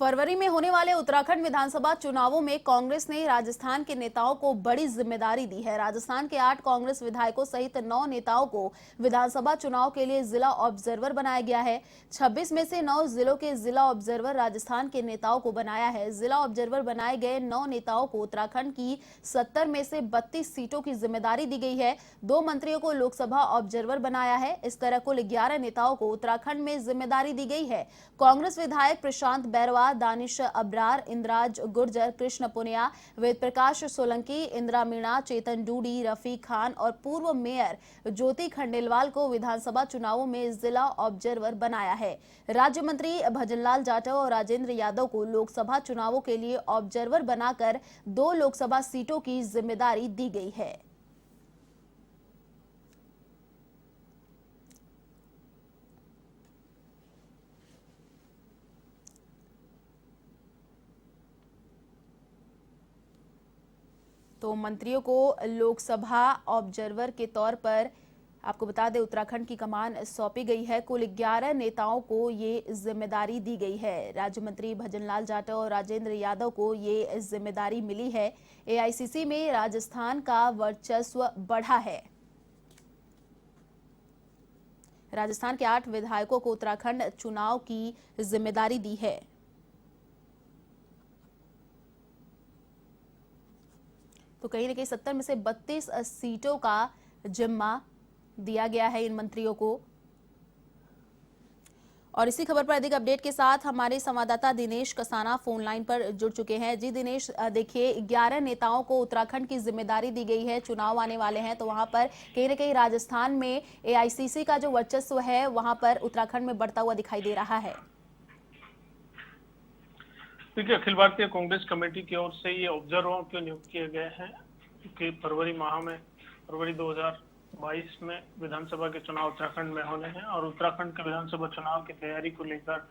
फरवरी में होने वाले उत्तराखंड विधानसभा चुनावों में कांग्रेस ने राजस्थान के नेताओं को बड़ी जिम्मेदारी दी है। राजस्थान के 8 कांग्रेस विधायकों सहित 9 नेताओं को विधानसभा चुनाव के लिए जिला ऑब्जर्वर बनाया गया है। 26 में से 9 जिलों के जिला ऑब्जर्वर राजस्थान के नेताओं को बनाया है। जिला ऑब्जर्वर बनाए गए 9 नेताओं को उत्तराखंड की 70 में से 32 सीटों की जिम्मेदारी दी गई है। 2 मंत्रियों को लोकसभा ऑब्जर्वर बनाया है। इस तरह कुल 11 नेताओं को उत्तराखंड में जिम्मेदारी दी गई है। कांग्रेस विधायक प्रशांत बैरवा, दानिश अब्रार, इंद्राज गुर्जर, कृष्ण पुनिया, वेद प्रकाश सोलंकी, इंदिरा मीणा, चेतन डूडी, रफी खान और पूर्व मेयर ज्योति खंडेलवाल को विधानसभा चुनावों में जिला ऑब्जर्वर बनाया है। राज्य मंत्री भजनलाल जाटव और राजेंद्र यादव को लोकसभा चुनावों के लिए ऑब्जर्वर बनाकर 2 लोकसभा सीटों की जिम्मेदारी दी गई है। तो मंत्रियों को लोकसभा ऑब्जर्वर के तौर पर आपको बता दें उत्तराखंड की कमान सौंपी गई है। कुल 11 नेताओं को ये जिम्मेदारी दी गई है। राज्य मंत्री भजनलाल जाटव और राजेंद्र यादव को ये जिम्मेदारी मिली है। एआईसीसी में राजस्थान का वर्चस्व बढ़ा है। राजस्थान के 8 विधायकों को उत्तराखंड चुनाव की जिम्मेदारी दी है। तो कहीं ना कहीं 70 में से 32 सीटों का जिम्मा दिया गया है इन मंत्रियों को। और इसी खबर पर अधिक अपडेट के साथ हमारे संवाददाता दिनेश कसाना फोन लाइन पर जुड़ चुके हैं। जी दिनेश, देखिए 11 नेताओं को उत्तराखंड की जिम्मेदारी दी गई है। चुनाव आने वाले हैं तो वहां पर कहीं ना कहीं राजस्थान में एआईसीसी का जो वर्चस्व है वहां पर उत्तराखंड में बढ़ता हुआ दिखाई दे रहा है। देखिए, अखिल भारतीय कांग्रेस कमेटी की ओर से ये ऑब्जर्वरों को नियुक्त किए गए हैं कि फरवरी 2022 में विधानसभा के चुनाव उत्तराखंड में होने हैं और उत्तराखंड के विधानसभा चुनाव की तैयारी को लेकर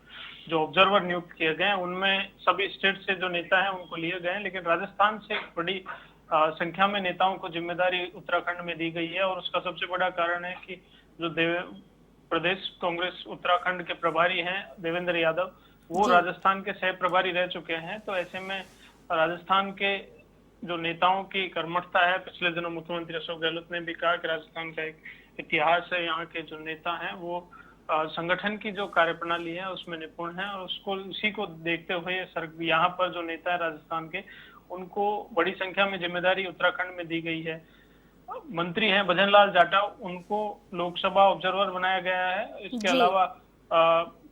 जो ऑब्जर्वर नियुक्त किए गए हैं उनमें सभी स्टेट से जो नेता हैं उनको लिए गए हैं, लेकिन राजस्थान से एक बड़ी संख्या में नेताओं को जिम्मेदारी उत्तराखंड में दी गई है। और उसका सबसे बड़ा कारण है कि जो प्रदेश कांग्रेस उत्तराखंड के प्रभारी हैं देवेंद्र यादव, वो राजस्थान के सह प्रभारी रह चुके हैं। तो ऐसे में राजस्थान के जो नेताओं की कर्मठता है, पिछले दिनों मुख्यमंत्री अशोक गहलोत ने भी कहा कि राजस्थान का एक इतिहास है, यहाँ के जो नेता हैं वो संगठन की जो कार्यप्रणाली है उसमें निपुण है और उसी को देखते हुए यहाँ पर जो नेता है राजस्थान के, उनको बड़ी संख्या में जिम्मेदारी उत्तराखंड में दी गई है। मंत्री हैं भजनलाल जाटव, उनको लोकसभा ऑब्जर्वर बनाया गया है। इसके अलावा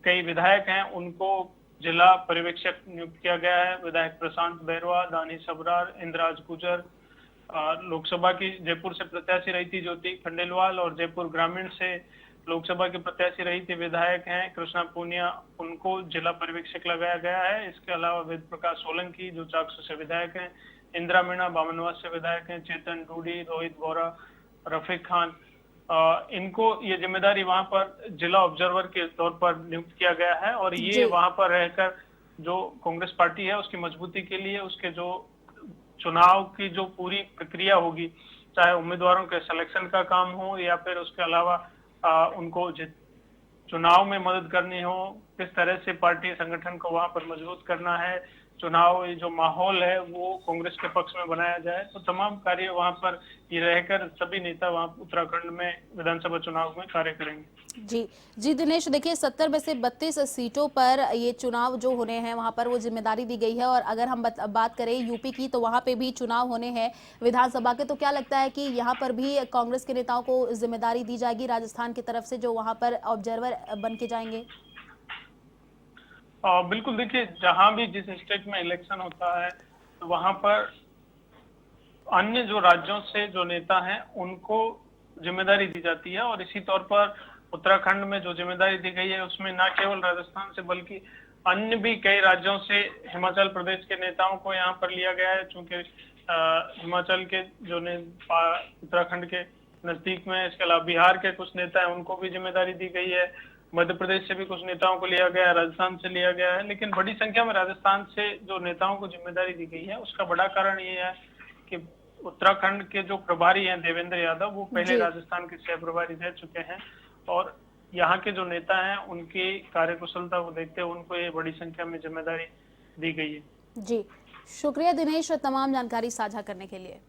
कई विधायक हैं, उनको जिला पर्यवेक्षक नियुक्त किया गया है। विधायक प्रशांत बैरवा, दानिश अब्रार, इंद्राज गुर्जर, लोकसभा की जयपुर से प्रत्याशी रही थी ज्योति खंडेलवाल और जयपुर ग्रामीण से लोकसभा की प्रत्याशी रही थी विधायक हैं कृष्णा पूनिया, उनको जिला पर्यवेक्षक लगाया गया है। इसके अलावा वेद प्रकाश सोलंकी जो चाकसू से विधायक हैं, इंदिरा मीणा बामनवास से विधायक हैं, चेतन डूडी, रोहित बोरा, रफीक खान, इनको ये जिम्मेदारी वहां पर जिला ऑब्जर्वर के तौर पर नियुक्त किया गया है। और ये वहां पर रहकर जो कांग्रेस पार्टी है उसकी मजबूती के लिए, उसके जो चुनाव की जो पूरी प्रक्रिया होगी, चाहे उम्मीदवारों के सिलेक्शन का काम हो या फिर उसके अलावा उनको चुनाव में मदद करनी हो, किस तरह से पार्टी संगठन को वहां पर मजबूत करना है, चुनाव जो माहौल है वो कांग्रेस के पक्ष में बनाया जाए, तो तमाम कार्य वहां पर ये रहकर सभी नेता वहां उत्तराखंड में विधानसभा चुनाव में कार्य करेंगे। जी दिनेश, देखिए 70 में से 32 सीटों पर ये चुनाव जो होने हैं वहां पर वो जिम्मेदारी दी गई है। और अगर हम बात करें यूपी की तो वहां पे भी चुनाव होने हैं विधानसभा के, तो क्या लगता है कि यहाँ पर भी कांग्रेस के नेताओं को जिम्मेदारी दी जाएगी राजस्थान की तरफ से जो वहां पर ऑब्जर्वर बन के जाएंगे? बिल्कुल, देखिए जहां भी जिस स्टेट में इलेक्शन होता है तो वहां पर अन्य जो राज्यों से जो नेता हैं उनको जिम्मेदारी दी जाती है। और इसी तौर पर उत्तराखंड में जो जिम्मेदारी दी गई है उसमें न केवल राजस्थान से बल्कि अन्य भी कई राज्यों से हिमाचल प्रदेश के नेताओं को यहाँ पर लिया गया है। चूंकि हिमाचल के जो उत्तराखंड के नजदीक में, इसके अलावा बिहार के कुछ नेता हैं उनको भी जिम्मेदारी दी गई है। मध्य प्रदेश से भी कुछ नेताओं को लिया गया है, राजस्थान से लिया गया है, लेकिन बड़ी संख्या में राजस्थान से जो नेताओं को जिम्मेदारी दी गई है उसका बड़ा कारण ये है कि उत्तराखंड के जो प्रभारी हैं देवेंद्र यादव, वो पहले राजस्थान के सह प्रभारी रह चुके हैं और यहाँ के जो नेता हैं उनकी कार्यकुशलता को देखते हुए उनको ये बड़ी संख्या में जिम्मेदारी दी गई है। जी, शुक्रिया दिनेश तमाम जानकारी साझा करने के लिए।